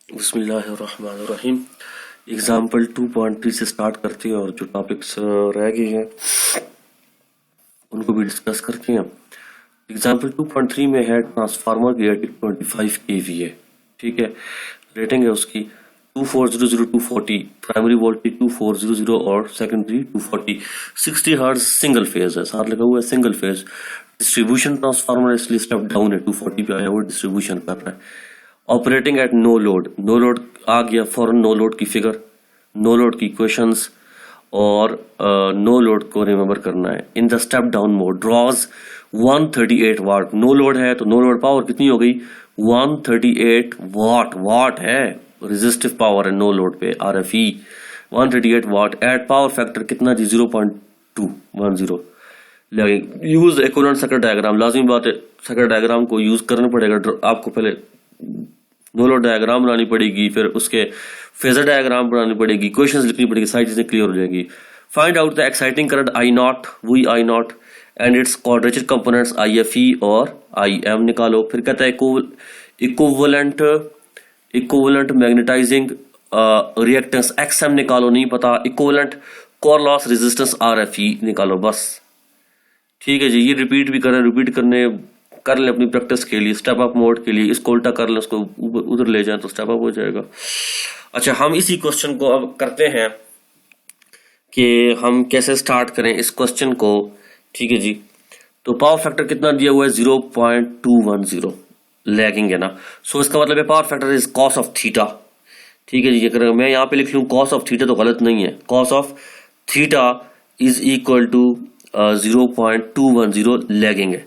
बिस्मिल्लाहिर्रहमानिर्रहीम। एग्जाम्पल 2.3 से स्टार्ट करते हैं और जो टॉपिक्स रह गए हैं उनको भी डिस्कस करते हैं। एग्जाम्पल 2.3 में है ट्रांसफार्मर की रेटिंग 25 kVA, ठीक है। रेटिंग है उसकी 2400-240, प्राइमरी वोल्टेज 2400 और सेकेंडरी 240, 60 हर्ट्ज सिंगल फेज है, साथ लगा हुआ है सिंगल फेज। डिस्ट्रीब्यूशन ट्रांसफार्मर इसलिए स्टेप डाउन है, 240 पे आया वो डिस्ट्रीब्यूशन कर रहा है। Operating at no load, no load आ गया फॉरन, नो लोड की फिगर, नो लोड की इक्वेशंस और नो लोड को रिमेंबर करना है। In the step down mode draws 138 watt, no load है तो नो लोड पावर कितनी हो गई 138 वाट, वाट है रेजिस्टिव पावर है नो लोड पे, RFE 138 वाट एट पावर फैक्टर कितना जी 0.210। यूज इक्विवेलेंट सर्किट डायग्राम, लाजिमी बात है सर्किट डायग्राम को यूज करना पड़ेगा। आपको पहले नो लोड डायग्राम बनानी पड़ेगी, फिर उसके फेजर डायग्राम बनानी पड़ेगी, इक्वेशंस लिखनी पड़ेगी, सारी चीजें क्लियर हो जाएगी। Find out the exciting current I0, VI0 and it's quadrature components IFE और IM निकालो। फिर कहता है इक्विवेलेंट मैग्नेटाइजिंग रिएक्टेंस XM निकालो, नहीं पता। Equivalent core loss resistance RFE निकालो, बस ठीक है जी। ये रिपीट भी करें, रिपीट कर लें अपनी प्रैक्टिस के लिए, स्टेप अप मोड के लिए। इसको उल्टा कर लें, उसको उधर ले जाएं तो स्टेप अप हो जाएगा। अच्छा, हम इसी क्वेश्चन को अब करते हैं कि हम कैसे स्टार्ट करें इस क्वेश्चन को, ठीक है जी। तो पावर फैक्टर कितना दिया हुआ है 0.210, लैगिंग है ना। सो इसका मतलब है power factor is cos of theta, ठीक है जी। अगर मैं यहाँ पे लिख लूँ कॉस ऑफ थीटा तो गलत नहीं है, cos of theta is equal to 0.210 lagging है,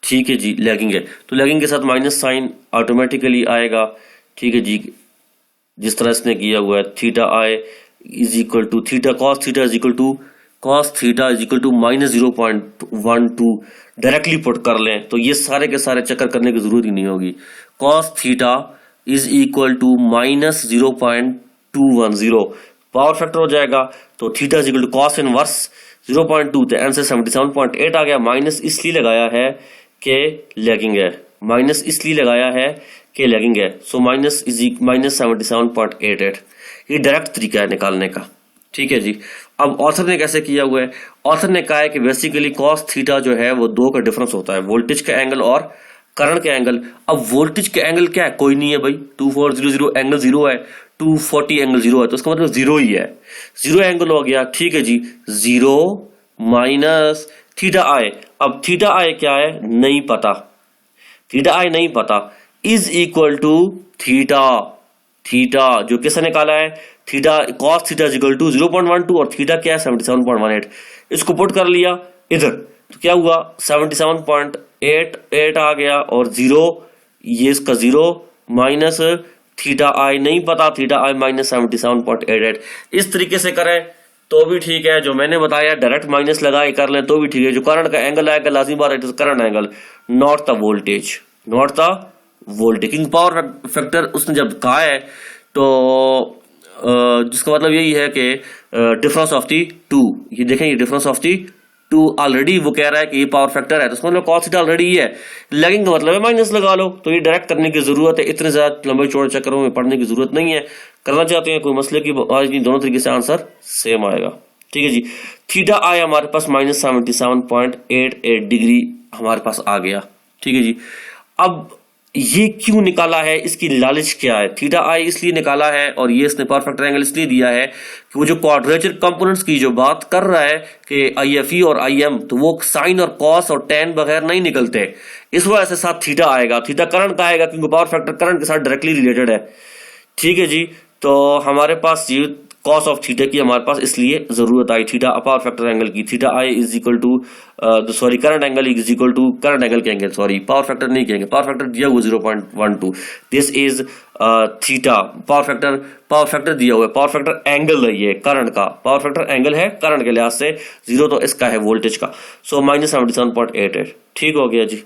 ठीक है जी। लैगिंग है तो लैगिंग के साथ माइनस साइन ऑटोमेटिकली आएगा, ठीक है जी। जिस तरह इसने किया हुआ है theta I is equal to theta cos theta is equal to cos theta is equal to minus 0.12 directly put कर लें तो ये सारे के सारे चक्कर करने की जरूरत ही नहीं होगी। Cos theta is equal to minus 0.210 power factor हो जाएगा। तो theta is equal to cos inverse 0.2 तो आंसर 77.8 आ गया। माइनस इसलिए लगाया है के लैगिंग है, माइनस इसलिए लगाया है कि लैगिंग है। सो माइनस 77.88, ये डायरेक्ट तरीका है निकालने का, ठीक है जी। अब ऑथर ने कैसे किया हुआ है, ऑथर ने कहा है कि बेसिकली कॉस थीटा जो है वो दो का डिफरेंस होता है, वोल्टेज का एंगल और करंट का एंगल। अब वोल्टेज का एंगल क्या है, कोई नहीं है भाई, 2400 एंगल 0 है, 240 एंगल 0 है, तो उसका मतलब 0 ही है, 0 एंगल हो गया, ठीक है जी। 0 माइनस थीटा आई, अब थीटा आई क्या है नहीं पता, थीटा आई नहीं पता, is equal to theta, theta जो किसने निकाला है theta cos theta is equal to 0.12 और थीटा क्या है 77.18। इसको पुट कर लिया इधर तो क्या हुआ 77.88 आ गया और 0 ये इसका 0 माइनस थीटा आई नहीं पता, थीटा आई माइनस 77.88। इस तरीके से करें तो भी ठीक है, जो मैंने बताया डायरेक्ट माइनस लगाए कर लें तो भी ठीक है। जो करंट का एंगल आएगा लाजिमी बात है current angle, not the voltage, not the voltage. क्योंकि पावर फैक्टर उसने जब कहा है तो जिसका मतलब यही है कि डिफरेंस ऑफ दी टू, ये देखें ये difference of the two already वो कह रहा है कि ये पावर फैक्टर है तो उसका मतलब कॉस थीटा ऑलरेडी ही है, लैगिंग का मतलब है माइनस लगा लो। तो ये डायरेक्ट करने की जरूरत है, इतने ज्यादा लंबे चौड़े चक्करों में पढ़ने की जरूरत नहीं है। करना चाहते हैं कोई मसले की आज नहीं, दोनों तरीके से आंसर सेम आएगा, ठीक है जी। थीटा आई हमारे पास माइनस 77.88 डिग्री हमारे पास आ गया, ठीक है जी। अब ये क्यों निकाला है, इसकी लालच क्या है। थीटा आई इसलिए निकाला है और ये इसने पावर फैक्टर एंगल इसलिए दिया है कि वो जो क्वाड्रेचर कंपोनेंट्स की जो बात कर रहा है कि IFE और IM, तो वो साइन और कॉस और टेन बगैर नहीं निकलते, इस वजह से साथ थीटा आएगा। थीटा करंट का आएगा क्योंकि पावर फैक्टर करंट के साथ डायरेक्टली रिलेटेड है, ठीक है जी। तो हमारे पास ये कॉस ऑफ थीटा की हमारे पास इसलिए जरूरत आई, थीटा पावर फैक्टर एंगल की। Theta I is equal to sorry current angle is equal to current angle कहेंगे, सॉरी पावर फैक्टर नहीं कहेंगे, पावर फैक्टर दिया हुआ 0.12, this is theta. Power factor दिया हुआ है, पावर फैक्टर एंगल है ये करंट का, पावर फैक्टर एंगल है करंट के लिहाज से 0 तो इसका है वोल्टेज का। सो माइनस 77.88, ठीक हो गया जी।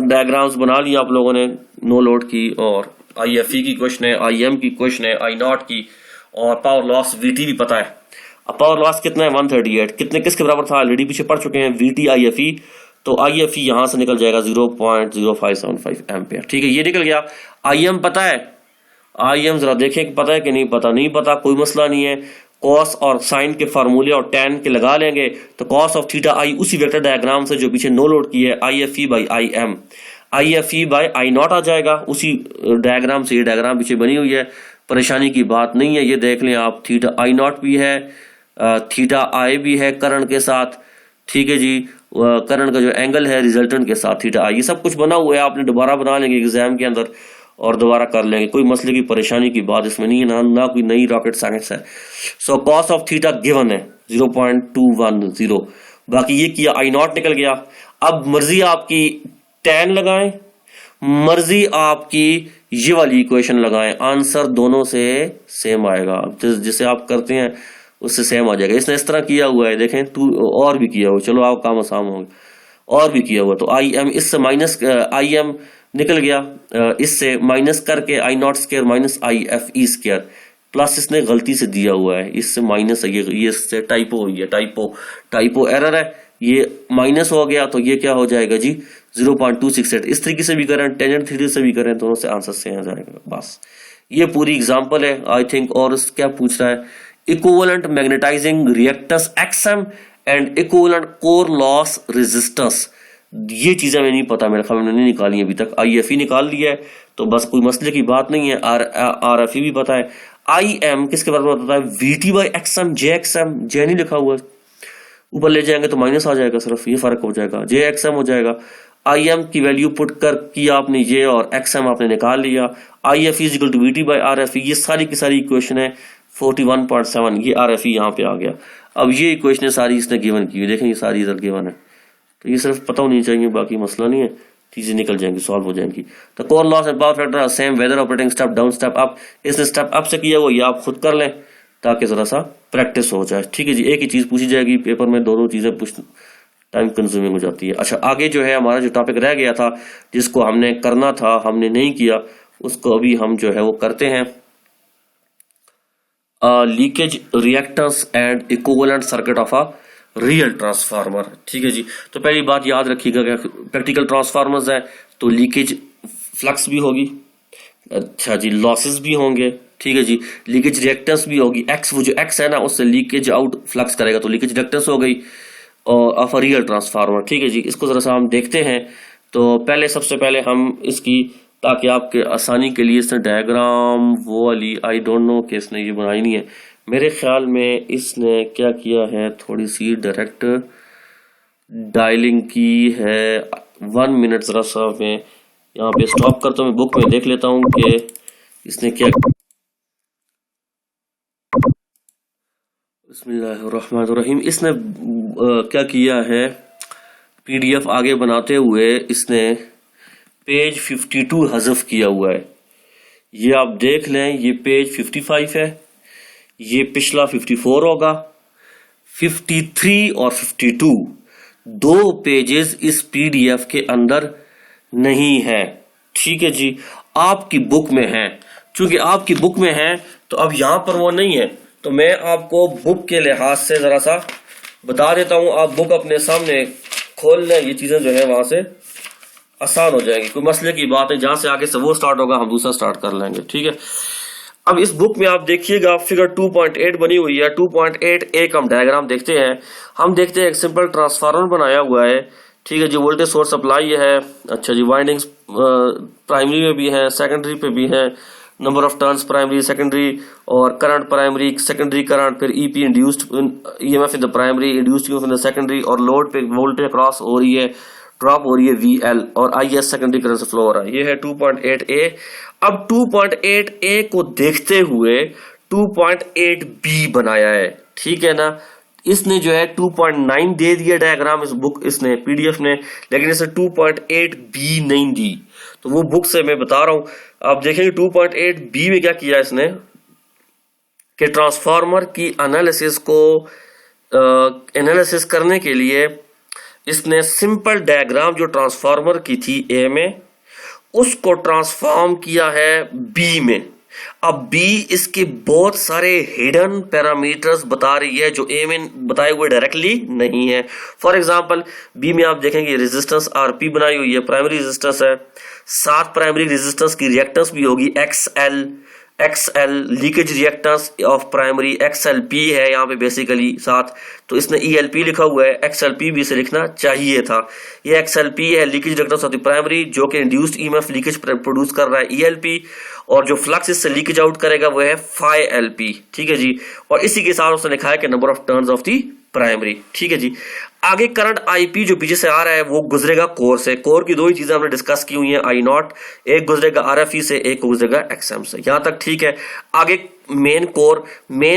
डायग्राम्स बना लिया आप लोगों ने नो लोड की, और IFE की क्वेश्चन है, IM की क्वेश्चन है, I0 की, और पावर लॉस VT भी पता है। अब पावर लॉस कितना है 138, कितने किसके बराबर था ऑलरेडी पीछे पढ़ चुके हैं, VT IFE। तो IFE यहां से निकल जाएगा 0.0575 एम्पियर, ठीक है ये निकल गया। IM पता है, आई एम जरा देखें पता है कि नहीं पता, नहीं पता कोई मसला नहीं है, कॉस और साइन के फार्मूले और टैन के लगा लेंगे तो कॉस ऑफ थीटा आई उसी वेक्टर डायग्राम से जो पीछे नो लोड की है I F E by I M, I F E by I naught आ जाएगा उसी डायग्राम से। ये डायग्राम पीछे बनी हुई है, परेशानी की बात नहीं है, ये देख लें आप, थीटा आई नॉट भी है, थीटा आई भी है करंट के साथ, ठीक है जी, करंट का जो एंगल है रिजल्टेंट के साथ थीटा आई, ये सब कुछ बना हुआ है, आपने दोबारा बना लेंगे एग्जाम के अंदर और दोबारा कर लेंगे, कोई मसले की परेशानी की बात इसमें नहीं है, ना कोई नई रॉकेट साइंस है। So cos of theta given है 0.210, बाकी ये किया आई नॉट निकल गया। अब मर्जी आपकी टैन लगाएं, मर्जी आपकी ये वाली इक्वेशन लगाएं, आंसर दोनों से सेम आएगा, जिसे आप करते हैं उससे सेम आ जाएगा। इसने इस तरह किया हुआ है देखें, टू और भी किया हुआ, चलो आप काम आसान होंगे, और भी किया हुआ, तो आई एम इससे माइनस आई एम निकल गया, इससे माइनस करके I naught square minus I F E square, plus इसने गलती से दिया हुआ है, इससे माइनस है, ये इससे टाइपो हुई है, टाइपो एरर है, ये माइनस हो गया तो ये क्या हो जाएगा जी 0.268। इस तरीके से भी करें, टेंजेंट थीटा से भी करें, दोनों से आंसर से आ जाएगा। बस ये पूरी एग्जांपल है आई थिंक। और क्या पूछ रहा है, equivalent magnetizing reactors XM and equivalent core loss resistance, ये चीजें हमें नहीं पता, मेरे ख्याल में नहीं निकाली अभी तक, आई एफ ई निकाल लिया है तो बस कोई मसले की बात नहीं है, आर एफ ई भी पता है, आई एम किसके बारे में पता है, V T by XM, J XM, J नहीं लिखा हुआ है, ऊपर ले जाएंगे तो माइनस आ जाएगा, सिर्फ ये फर्क हो जाएगा, जे एक्सएम हो जाएगा। आई एम की वैल्यू पुट कर किया आपने जे और एक्सएम आपने निकाल लिया, I F is equal to V T by R F E, ये सारी की सारी इक्वेशन है 41.7, ये आर एफ ई यहाँ पे आ गया। अब ये इक्वेशन सारी इसने गिवन की, देखें ये सारी इधर गिवन है, तो ये सिर्फ पता होनी चाहिए, बाकी मसला नहीं है, चीजें निकल जाएंगी, सॉल्व हो जाएंगी। तो core loss and power factor are same whether operating step down step up, इसने स्टेप अप से किया हुआ, ये आप खुद कर लें ताकि जरा सा प्रैक्टिस हो जाए, ठीक है जी। एक ही चीज पूछी जाएगी पेपर में, दोनों चीजें टाइम कंज्यूमिंग हो जाती है। अच्छा आगे जो है हमारा जो टॉपिक रह गया था जिसको हमने करना था हमने नहीं किया, उसको अभी हम जो है वो करते हैं, leakage reactance and equivalent circuit of a real transformer, ठीक है जी। तो पहली बात याद रखिएगा कि प्रैक्टिकल ट्रांसफार्मर्स है तो लीकेज फ्लक्स भी होगी, अच्छा जी, लॉसेस भी होंगे, ठीक है जी, लीकेज रिएक्टेंस भी होगी, एक्स वो जो एक्स है ना उससे लीकेज आउट फ्लक्स करेगा तो लीकेज रिएक्टेंस हो गई और ऑफ अ रियल ट्रांसफार्मर, ठीक है जी। इसको जरा सा हम देखते हैं, तो पहले सबसे पहले हम इसकी, ताकि आपके आसानी के लिए इसने डायग्राम वो वाली, आई डोंट नो कि इसने ये बनाई नहीं है, मेरे ख्याल में इसने क्या किया है, थोड़ी सी डायरेक्ट डायलिंग की है। 1 मिनट जरा सा मैं यहाँ पे स्टॉप करता हूँ, मैं बुक में देख लेता हूँ कि इसने क्या, बिस्मिल्लाहिर्रहमानिर्रहीम, इसने क्या किया है, पीडीएफ आगे बनाते हुए इसने पेज 52 हज़फ किया हुआ है, ये आप देख लें, ये पेज 55 है, ये पिछला 54 होगा, 53 और 52 दो पेजेस इस पीडीएफ के अंदर नहीं है, ठीक है जी, आपकी बुक में है। चूंकि आपकी बुक में है तो अब यहां पर वो नहीं है, तो मैं आपको बुक के लिहाज से जरा सा बता देता हूं, आप बुक अपने सामने खोल लें, ये चीजें जो है वहां से आसान हो जाएगी, कोई मसले की बात है, जहां से आगे से वो स्टार्ट होगा हम दूसरा स्टार्ट कर लेंगे, ठीक है। अब इस बुक में आप देखिएगा फिगर 2.8 बनी हुई है, 2.8 एक हम डायग्राम देखते हैं, हम देखते हैं एक सिंपल ट्रांसफार्मर बनाया हुआ है, ठीक है जी, वोल्टेज सोर्स सप्लाई है, अच्छा जी, वाइंडिंग्स प्राइमरी में भी है, सेकेंडरी पे भी है, number of turns primary secondary और करंट प्राइमरी सेकेंडरी करंट, फिर EP induced EMF in the primary, induced EMF in the secondary, और लोड पे वोल्टेज क्रॉस हो रही है, ड्रॉप हो रही है VL, और IS सेकेंडरी करंट से फ्लो हो रहा है, ये है 2.8A। अब 2.8A को देखते हुए 2.8B बनाया है, ठीक है ना, इसने जो है 2.9 दे दिया डायग्राम इस बुक, इसने पीडीएफ ने, लेकिन इसे 2.8B नहीं दी, तो वो बुक से मैं बता रहा हूं। आप देखेंगे 2.8B में क्या किया इसने कि ट्रांसफार्मर की एनालिसिस करने के लिए इसने सिंपल डायग्राम जो ट्रांसफार्मर की थी A में, उसको ट्रांसफॉर्म किया है B में। अब B इसके बहुत सारे हिडन पैरामीटर्स बता रही है जो A में बताए हुए डायरेक्टली नहीं है। फॉर एग्जांपल B में आप देखेंगे रेजिस्टेंस RP बनाई हुई है, प्राइमरी रेजिस्टेंस है, साथ प्राइमरी रेजिस्टेंस की रिएक्टेंस भी होगी XL, XL leakage reactance of primary, XLP है यहाँ पे बेसिकली साथ, तो इसने ELP लिखा हुआ है, XLP भी इसे लिखना चाहिए था। ये XLP है leakage reactance of the primary, जो कि इंड्यूस्ड EMF लीकेज प्रोड्यूस कर रहा है ELP, और जो फ्लक्स इससे लीकेज आउट करेगा वो है phi LP, ठीक है जी। और इसी के साथ उसने लिखा है कि number of turns of the primary, ठीक है जी। आगे करंट IP जो पीछे से आ रहा है वो गुजरेगा कोर से। कोर की दो ही चीजें हमने डिस्कस की हुई हैं, I0, एक गुजरेगा RFE से, एक गुजरेगा XM से, यहां तक ठीक है। आगे मेन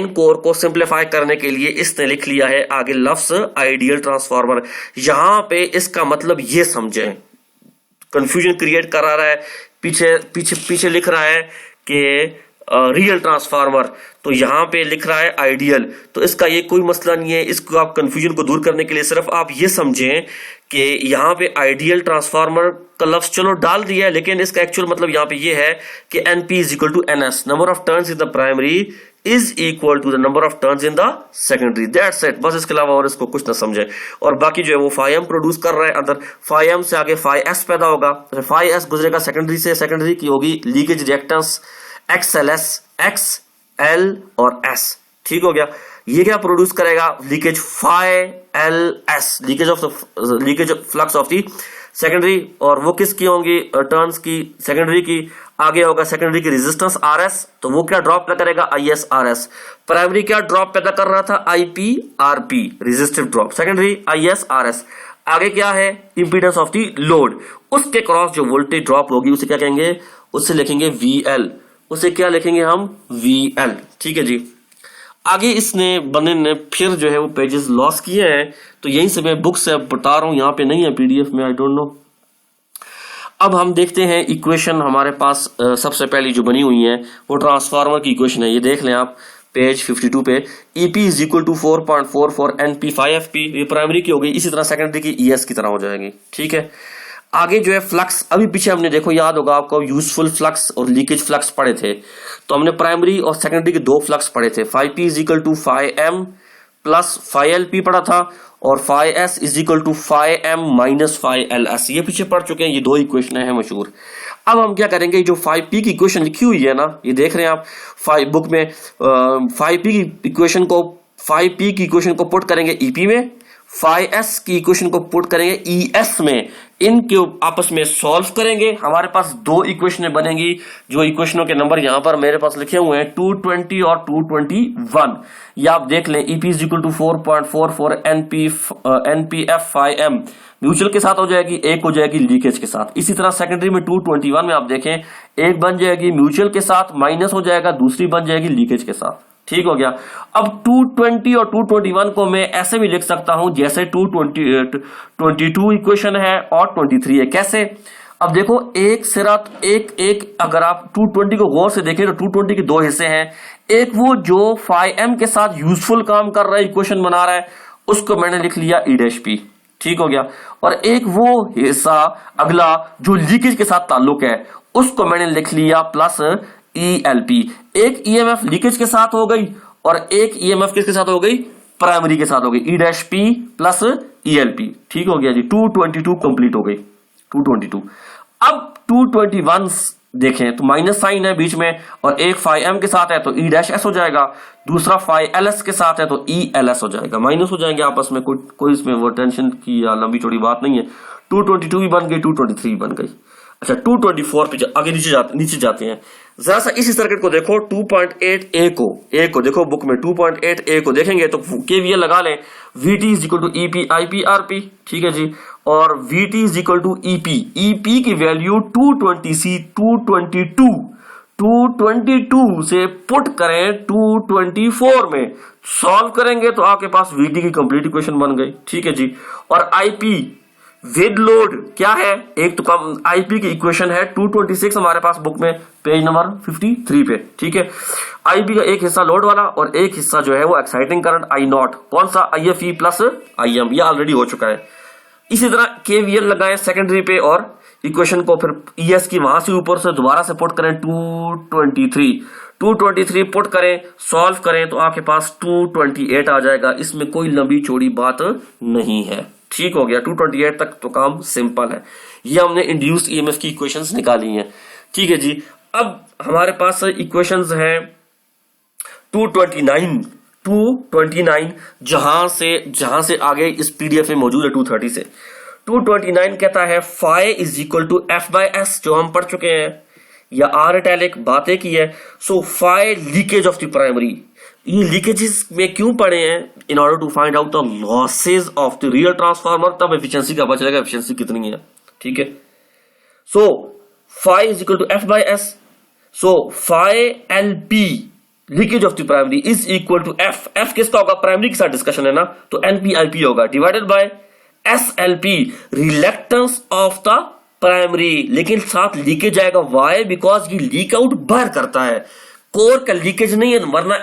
कोर को सिंप्लीफाई करने के लिए इसने लिख लिया है आगे लफ्ज आइडियल ट्रांसफार्मर। यहां पे इसका मतलब ये समझें, कंफ्यूजन क्रिएट करा रहा है, पीछे लिख रहा है कि रियल ट्रांसफार्मर, तो यहां पे लिख रहा है आइडियल, तो इसका ये कोई मसला नहीं है। इसको आप कंफ्यूजन को दूर करने के लिए सिर्फ आप ये समझें कि यहां पे आइडियल ट्रांसफार्मर का लफ्ज चलो डाल दिया है, लेकिन इसका एक्चुअल मतलब यहां पे ये है कि NP is equal to NS, number of turns in the primary is equal to the number of turns in the secondary, that's it. बस इसके अलावा और इसको कुछ ना समझे। और बाकी जो है वो phi-m प्रोड्यूस कर रहा है अंदर, phi-m से आगे phi-s पैदा होगा, phi-s गुजरेगा सेकेंडरी से, सेकेंडरी की होगी लीकेज रिएक्टेंस XLS, XL और S, ठीक हो गया। ये क्या प्रोड्यूस करेगा, leakage phi LS, leakage flux of the secondary, और वो किसकी होंगी, टर्न्स की, सेकेंडरी की। आगे होगा सेकेंडरी की रेजिस्टेंस RS, तो वो क्या ड्रॉप पैदा करेगा, IS RS। प्राइमरी क्या ड्रॉप पैदा कर रहा था, IP RP, resistive drop, secondary IS RS। आगे क्या है, इंपीडेंस ऑफ दी लोड, उसके क्रॉस जो वोल्टेज ड्रॉप होगी उसे क्या कहेंगे, उससे लिखेंगे VL, उसे क्या लिखेंगे हम, VL, ठीक है जी। आगे इसने बंदे ने फिर जो है वो पेजेस लॉस किए हैं, तो यहीं से मैं बुक से बता रहा हूं, यहाँ पे नहीं है PDF में, आई डोंट नो। अब हम देखते हैं इक्वेशन हमारे पास सबसे पहली जो बनी हुई है वो ट्रांसफार्मर की इक्वेशन है। ये देख लें आप पेज 52 पे, EP is equal to 4.44 NP 5FP, ये प्राइमरी की हो गई, इसी तरह सेकेंडरी की ES की तरह हो जाएगी, ठीक है। आगे जो है फ्लक्स, अभी पीछे हमने देखो, याद होगा आपको, यूजफुल फ्लक्स और लीकेज फ्लक्स पढ़े थे, तो हमने प्राइमरी और सेकेंडरी के दो फ्लक्स पढ़े थे। phi-p is equal to phi-m plus phi-lp पढ़ा था, और phi-s is equal to phi-m minus phi-ls, ये पीछे पढ़ चुके हैं, ये दो इक्वेशन है मशहूर। अब हम क्या करेंगे, जो phi-p की इक्वेशन लिखी हुई है ना, ये देख रहे हैं आप बुक में, phi-p की इक्वेशन को पुट करेंगे EP में, phi-s की इक्वेशन को पुट करेंगे ES में, इनके आपस में सॉल्व करेंगे, हमारे पास दो इक्वेशनें बनेंगी, जो इक्वेशनों के नंबर यहां पर मेरे पास लिखे हुए हैं 220 और 221। ये आप देख लें, EP is equal to 4.44 NPF phi-m mutual के साथ हो जाएगी, एक हो जाएगी लीकेज के साथ। इसी तरह सेकेंडरी में 221 में आप देखें, एक बन जाएगी म्यूचुअल के साथ, माइनस हो जाएगा, दूसरी बन जाएगी लीकेज के साथ, ठीक हो गया। अब 220 और 221 को मैं ऐसे भी लिख सकता हूं जैसे 222 इक्वेशन है और 23 है। कैसे, अब देखो एक सिरा एक अगर आप 220 को गौर से देखें तो 220 के दो हिस्से हैं, एक वो जो phi-m के साथ यूजफुल काम कर रहा है, इक्वेशन बना रहा है, उसको मैंने लिख लिया E', ठीक हो गया। और एक वो हिस्सा अगला जो लीकेज के साथ ताल्लुक है, उसको मैंने लिख लिया प्लस ELP। एक EMF लीकेज के साथ हो गई और एक EMF किसके साथ हो गई, प्राइमरी के साथ हो गई, E'P प्लस ELP, ठीक हो गया जी। 222 कंप्लीट हो गई, 222। अब 221 देखें तो माइनस साइन है बीच में, और एक phi-m के साथ है तो E'(s) हो जाएगा, दूसरा phi-ls के साथ है तो ELS हो जाएगा, माइनस हो जाएंगे आपस में, कोई इसमें वो टेंशन की या लंबी चौड़ी बात नहीं है। 222 भी बन गई, 223 भी बन गई। अच्छा 224 पे आगे नीचे जाते हैं, जरा सा इसी सर्किट को देखो। 2.8a को देखो बुक में, 2.8a को देखेंगे तो KVL लगा लें, VT is equal to EP IP RP, ठीक है जी, और VT is equal to EP की वैल्यू 222 से पुट करें 224 में, सॉल्व करेंगे तो आपके पास VT की कंप्लीट इक्वेशन बन गई, ठीक है जी। और IP विद लोड क्या है, एक तो कम IP की इक्वेशन है 226 हमारे पास बुक में पेज नंबर 53 पे, ठीक है। IP का एक हिस्सा लोड वाला और एक हिस्सा जो है वो एक्साइटिंग करंट I0, कौन सा, IFE प्लस IM, ये ऑलरेडी हो चुका है। इसी तरह KVL लगाएं सेकेंडरी पे और इक्वेशन को फिर ES की वहां से ऊपर से दोबारा से पुट करें 223 पुट करें, सॉल्व करें तो आपके पास 228 आ जाएगा। इसमें कोई लंबी चौड़ी बात नहीं है, ठीक हो गया। 228 तक तो काम सिंपल है। ये हमने इंड्यूस्ड EMF की इक्वेशंस निकाली हैं, ठीक है जी। अब हमारे पास इक्वेशंस हैं 229 जहां से आगे इस पीडीएफ में मौजूद है 230 से 229 कहता है phi is equal to F by S, जो हम पढ़ चुके हैं, या आर इटैलिक बातें की है। So phi leakage of the primary, ये लीकेजेस में क्यों पढ़े हैं? In order to find out the losses of the real transformer, तब एफिशिएंसी का पता चलेगा एफिशिएंसी कितनी है। ठीक है, so phi is equal to F by S, so phi L P leakage of the primary is equal to F किसका होगा? प्राइमरी के साथ डिस्कशन है ना, तो एनपीआईपी होगा divided by SLP reluctance of the primary, लेकिन साथ लीकेज आएगा वाई, बिकॉज ये लीक आउट बाहर करता है, कोर का लीकेज नहीं है, वरना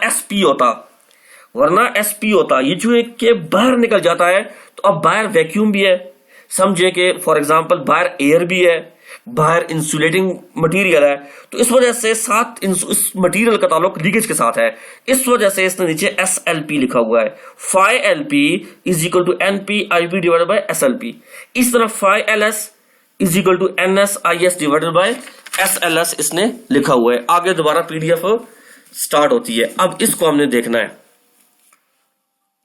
एसपी होता ये जो एक के बाहर निकल जाता है। तो अब बाहर वैक्यूम भी है, समझे कि फॉर एग्जांपल बाहर एयर भी है, बाहर इंसुलेटिंग मटेरियल है, तो इस वजह से साथ इस मटेरियल का ताल्लुक लीकेज के साथ है, इस वजह से इसने नीचे एसएलपी लिखा हुआ है। Phi LP is equal to NPIP divided by SLP. इस तरह phi LS is equal to NSIS divided by SLS इसने लिखा हुआ है। आगे दोबारा पीडीएफ स्टार्ट होती है। अब इसको हमने देखना है,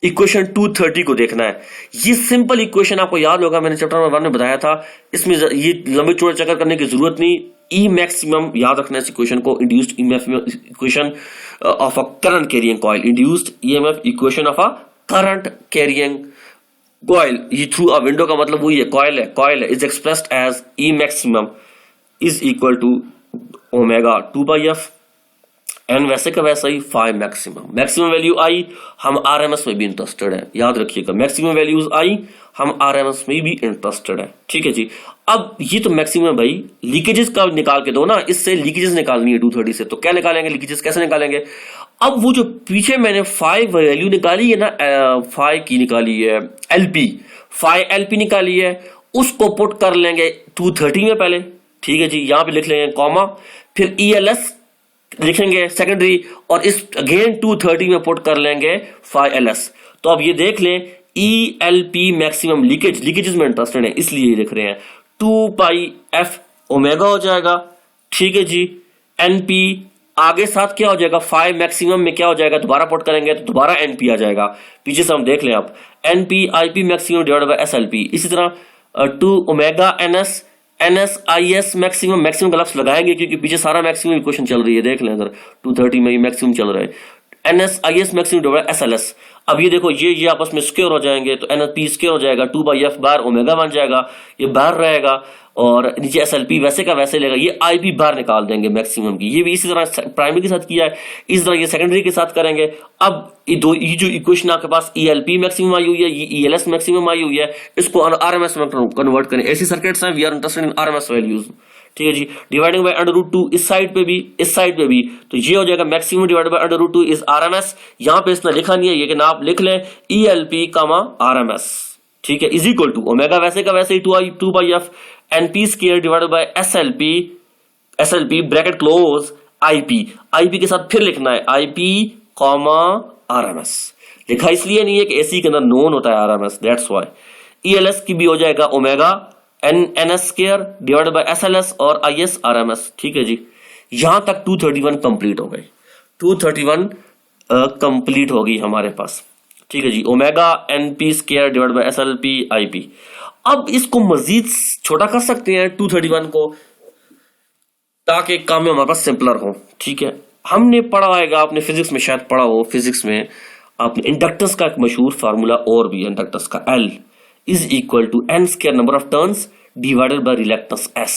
इक्वेशन 230 को देखना है। ये सिंपल इक्वेशन आपको याद होगा, मैंने चैप्टर नंबर 1 में बताया था, इसमें ये लंबे चौड़े चक्कर करने की जरूरत नहीं। ई मैक्सिमम याद रखना है इस इक्वेशन को, induced EMF equation of a current carrying coil, induced EMF equation of a current carrying coil. ये थ्रू अ विंडो का मतलब वही है, कॉइल है is expressed as E maximum is equal to omega 2/f, N वैसे का वैसा ही फाई मैक्सिमम वैल्यू आई, हम आरएमएस में भी इंटरेस्टेड है, याद रखिएगा मैक्सिमम वैल्यूज आई, हम आरएमएस में भी इंटरेस्टेड है। ठीक है जी, अब ये तो मैक्सिमम है भाई, लीकेजेस का निकाल के दो ना, इससे लीकेजेस निकालनी है 230 से, तो क्या निकालेंगे लीकेजेस, कैसे निकालेंगे? अब वो जो पीछे मैंने फाई वैल्यू निकाली है ना, फाई की निकाली है एलपी, फाई एलपी निकाली है, उसको पुट कर लेंगे 230 में पहले। ठीक है जी, यहां पे लिख लेंगे कॉमा, फिर ईएलएस लिखेंगे सेकेंडरी, और इस अगेन 230 में पुट कर लेंगे फाई एलएस। तो अब ये देख लें, ई एल पी मैक्सिमम लीकेजेस में इंटरेस्टेड है इसलिए ये लिख रहे हैं, 2πf ओमेगा हो जाएगा। ठीक है जी, एनपी आगे साथ क्या हो जाएगा, फाई मैक्सिमम में क्या हो जाएगा, दोबारा पुट करेंगे तो दोबारा एनपी आ जाएगा, पीछे से हम देख लें आप, NP IP maximum divided by SLP. इसी तरह 2 ओमेगा एनएस एनएसआईएस मैक्सिमम का लफ्ज लगाएंगे क्योंकि पीछे सारा मैक्सिमम इक्वेशन चल रही है, देख लें इधर 230 में ये मैक्सिमम चल रहा है, एनएसआईएस मैक्सिमम डिवाइडेड बाय एसएलएस। अब ये देखो ये आपस में स्क्वायर हो जाएंगे, तो एनपी स्क्वायर हो जाएगा, 2/f बार ओमेगा बन जाएगा, ये बाहर रहेगा, और नीचे एसएलपी वैसे का वैसे लेगा, ये आईपी बाहर निकाल देंगे मैक्सिमम की। ये भी इसी तरह प्राइमरी के साथ किया है, इस तरह ये सेकेंडरी के साथ करेंगे। अब ये जो इक्वेशन आपके पास ईएलपी मैक्सिमम आई हुई है, ये ईएलएस मैक्सिमम आई हुई है, इसको आरएमएस में कन्वर्ट करें। ऐसी सर्किट्स हैं, we are interested in RMS values. ठीक है जी, डिवाइडिंग बाय √2 इस साइड पे भी, इस साइड पे भी, तो ये हो जाएगा maximum divided by √2 is RMS. यहां पे इसने लिखा नहीं है, ये कि ना आप लिख लें ईएलपी आरएमएस। ठीक है, इज इक्वल टू ओमेगा वैसे का वैसे ही 2/f NP square divided by SLP bracket close IP के साथ फिर लिखना है आईपी आरएमएस। लिखा इसलिए नहीं है कि एसी के अंदर नोन होता है आरएमएस, दैट्स व्हाई। ईएलएस की भी हो जाएगा omega NS square divided by SLS और आईएस आरएमएस। ठीक है जी, यहां तक 231 कंप्लीट हो गई, 231 कंप्लीट हो गई हमारे पास। ठीक है जी, omega NP square divided by SLP IP. अब इसको मजीद छोटा कर सकते हैं 231 को, ताकि काम में हमारे पास सिंपलर हो। ठीक है, हमने पढ़ा आएगा, आपने फिजिक्स में शायद पढ़ा हो, फिजिक्स में आपने इंडक्टेंस का एक मशहूर फार्मूला और भी, इंडक्टेंस का L is equal to N square number of turns divided by reluctance S।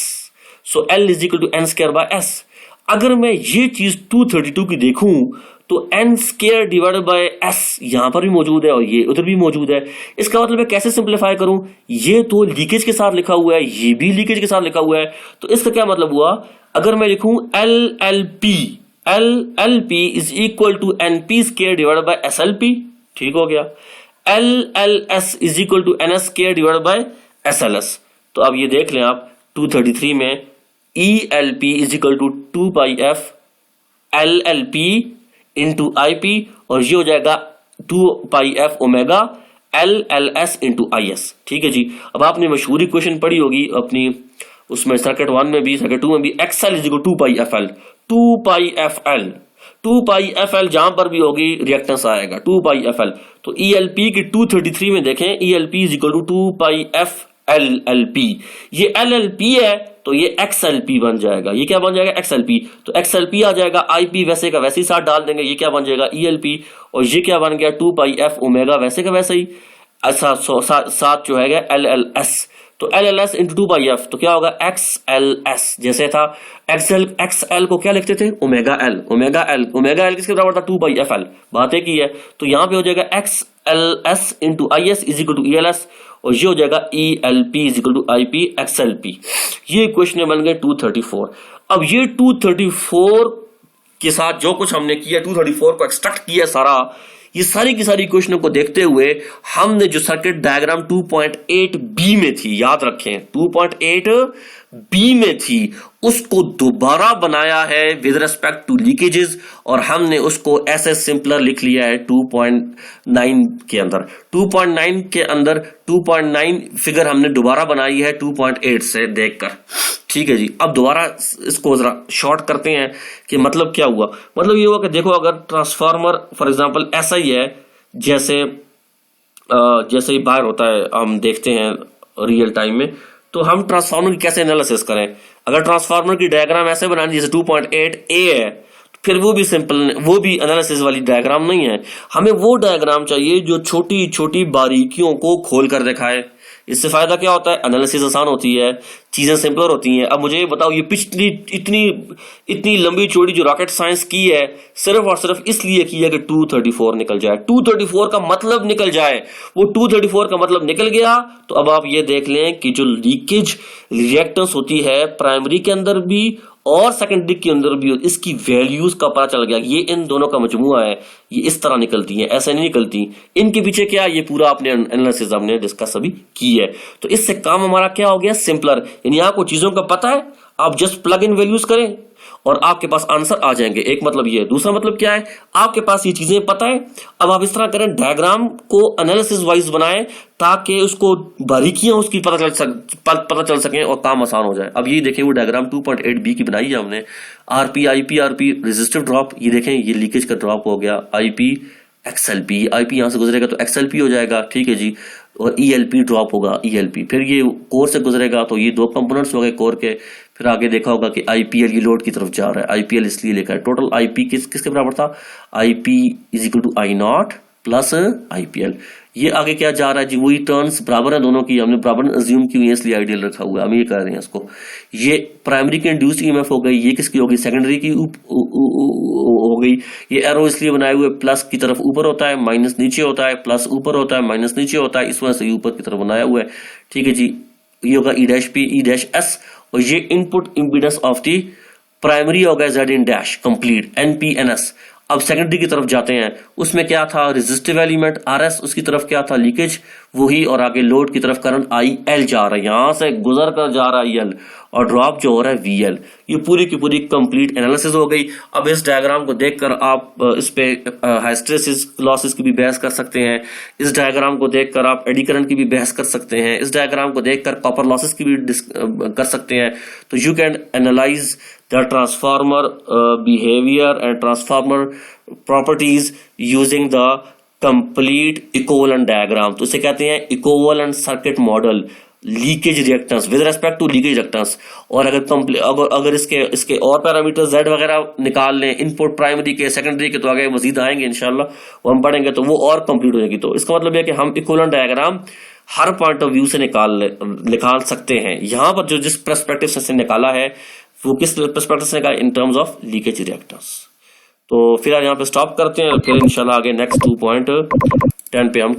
So L is equal to N square by S। अगर मैं ये चीज 232 की देखूं तो N square divided by S यहां पर भी मौजूद है और ये उधर भी मौजूद है। इसका मतलब मैं कैसे सिंप्लीफाई करूं, ये तो लीकेज के साथ लिखा हुआ है, ये भी लीकेज के साथ लिखा हुआ है, तो इसका क्या मतलब हुआ, अगर मैं लिखूं L P is equal to N P square divided by S L P, ठीक हो गया। L S is equal to N S square divided by S L S. तो अब ये देख लें आप 233 में E L P is equal to 2πf L P into I P, और ये हो जाएगा 2πf omega L S into I S. ठीक है जी, अब आपने मशहूर इक्वेशन पढ़ी होगी अपनी उसमें सर्किट 1 में भी सर्किट 2 में भी XL is equal to 2 pi FL, 2 pi FL, 2 pi FL जहां पर भी होगी रिएक्टेंस आएगा 2 पाई FL। तो ELP की 233 में देखें ELP is equal to 2 pi FLLP, ये LLP है तो ये XLP बन जाएगा। ये क्या बन जाएगा XLP, तो XLP आ जाएगा, IP वैसे का वैसे ही साथ डाल देंगे, ये क्या बन जाएगा ELP, और ये क्या बन गया 2 पाई F ओमेगा वैसे का वैसे ही, साथ जो है LLS, तो LLS इंटू 2 पाई F तो क्या होगा XLS, जैसे था XL को क्या लिखते थे ओमेगा L, ओमेगा L किसके बराबर था 2 पाई FL, बात एक ही है। तो यहां पे हो जाएगा XLS into IS is equal to ELS, और ये हो जाएगा ELP is equal to IP XLP। ये क्वेश्चन बन गए 234। अब ये 234 के साथ जो कुछ हमने किया 234 को एक्सट्रैक्ट किया सारा, ये सारी की सारी क्वेश्चनों को देखते हुए हमने जो सर्किट डायग्राम 2.8b में थी, याद रखें 2.8b में थी, उसको दोबारा बनाया है विद रिस्पेक्ट टू लीकेजेस, और हमने उसको ऐसे सिंपलर लिख लिया है 2.9 के अंदर। 2.9 के अंदर 2.9 फिगर हमने दोबारा बनाई है 2.8 से देखकर, ठीक है जी। अब दोबारा इसको जरा शॉर्ट करते हैं कि मतलब क्या हुआ। मतलब ये हुआ कि देखो अगर ट्रांसफार्मर फॉर एग्जांपल ऐसा ही है जैसे ही बाहर होता है, हम देखते हैं रियल टाइम में, तो हम ट्रांसफार्मर की कैसे एनालिसिस करें। अगर ट्रांसफार्मर की डायग्राम ऐसे बनानी जैसे 2.8a है, फिर वो भी सिंपल, वो भी एनालिसिस वाली डायग्राम नहीं है, हमें वो डायग्राम चाहिए जो छोटी छोटी बारीकियों को खोल कर दिखाए। इससे फायदा क्या होता है, एनालिसिस आसान होती है, चीजें सिंपलर होती हैं। अब मुझे ये बताओ, ये पिछली इतनी लंबी चौड़ी जो रॉकेट साइंस की है सिर्फ और सिर्फ इसलिए की है कि 234 निकल जाए, 234 का मतलब निकल जाए। वो 234 का मतलब निकल गया तो अब आप ये देख लें कि जो लीकेज रिएक्टेंस होती है प्राइमरी के अंदर भी और सेकेंडरी के अंदर भी, इसकी वैल्यूज का पता चल गया। ये इन दोनों का मजमुआ है, ये इस तरह निकलती है, ऐसे नहीं निकलती। इनके पीछे क्या, ये पूरा आपने एनालिसिस हमने डिस्कस अभी की है। तो इससे काम हमारा क्या हो गया, सिंपलर। यानी आपको चीजों का पता है, आप जस्ट प्लग इन वैल्यूज करें और आपके पास आंसर आ जाएंगे। एक मतलब ये है। दूसरा मतलब क्या है, आपके पास ये चीजें पता है, अब आप इस तरह करें, डायग्राम को एनालिसिस वाइज बनाएं ताकि उसको बारीकियां उसकी पता चल सकें और काम आसान हो जाए। अब ये देखें, वो डायग्राम 2.8b की बनाई है हमने, RP IP RP resistive drop, ये देखें ये लीकेज का ड्रॉप हो गया, आईपी एक्सएलपी, आईपी यहां से गुजरेगा तो एक्सएलपी हो जाएगा, ठीक है जी, और ईएलपी ड्रॉप होगा, ईएलपी। फिर ये कोर से गुजरेगा तो ये दो कंपोनेंट्स हो गए कोर के। फिर आगे देखा होगा कि आईपीएल ये लोड की तरफ जा रहा है, आईपीएल इसलिए लिखा है। टोटल आईपी किसके बराबर था, IP is equal to I nought plus IPL. ये आगे क्या जा रहा है जी, वही टर्न्स बराबर है दोनों की, हमने बराबर अज्यूम की हुई है इसलिए आइडियल रखा हुआ है, हम ये कह रहे हैं इसको। ये प्राइमरी की इंड्यूस्ड ईएमएफ हो गई, ये किसकी होगी, सेकेंडरी की हो गई। ये एरो इसलिए बनाए हुए प्लस की तरफ ऊपर होता है, माइनस नीचे होता है, प्लस ऊपर होता है, माइनस नीचे होता है, इस वजह से ऊपर की तरफ बनाया हुआ है, ठीक है जी। ये होगा ई dash P E dash S, और ये input impedance of the primary होगा जेड इन डैश कंप्लीट एनपीएनएस। अब सेकेंडरी की तरफ जाते हैं, उसमें क्या था, रेजिस्टिव एलिमेंट आरएस, उसकी तरफ क्या था, लीकेज वही, और आगे लोड की तरफ करंट आई एल जा रहा है, यहां से गुजर कर जा रहा है एल, और ड्रॉप जो हो रहा है वीएल। ये पूरी की पूरी कंप्लीट एनालिसिस हो गई। अब इस डायग्राम को देखकर आप इस पे हिस्टैरिसीस लॉसेस की भी बहस कर सकते हैं, इस डायग्राम को देखकर आप एडी करंट की भी बहस कर सकते हैं, इस डायग्राम को देखकर कॉपर लॉसेस की भी कर सकते हैं। तो you can analyse the transformer behaviour and transformer properties using the complete equivalent diagram. तो इसे कहते हैं equivalent circuit model, leakage reactance with respect to leakage reactance. और अगर इसके और पैरामीटर जेड वगैरह निकाल लें, इनपुट प्राइमरी के सेकेंडरी के, तो आगे मजीद आएंगे इंशाल्लाह, वो हम पढ़ेंगे तो वो और कंप्लीट हो जाएगी। तो इसका मतलब है कि हम equivalent diagram her point of view से निकाल सकते हैं। यहां पर जो जिस पर्सपेक्टिव से निकाला है वो किस पर्सपेक्टिव से निकाला, in terms of leakage reactance. तो फिर यहाँ पे स्टॉप करते हैं, फिर इंशाल्लाह आगे नेक्स्ट 2.10 पे हम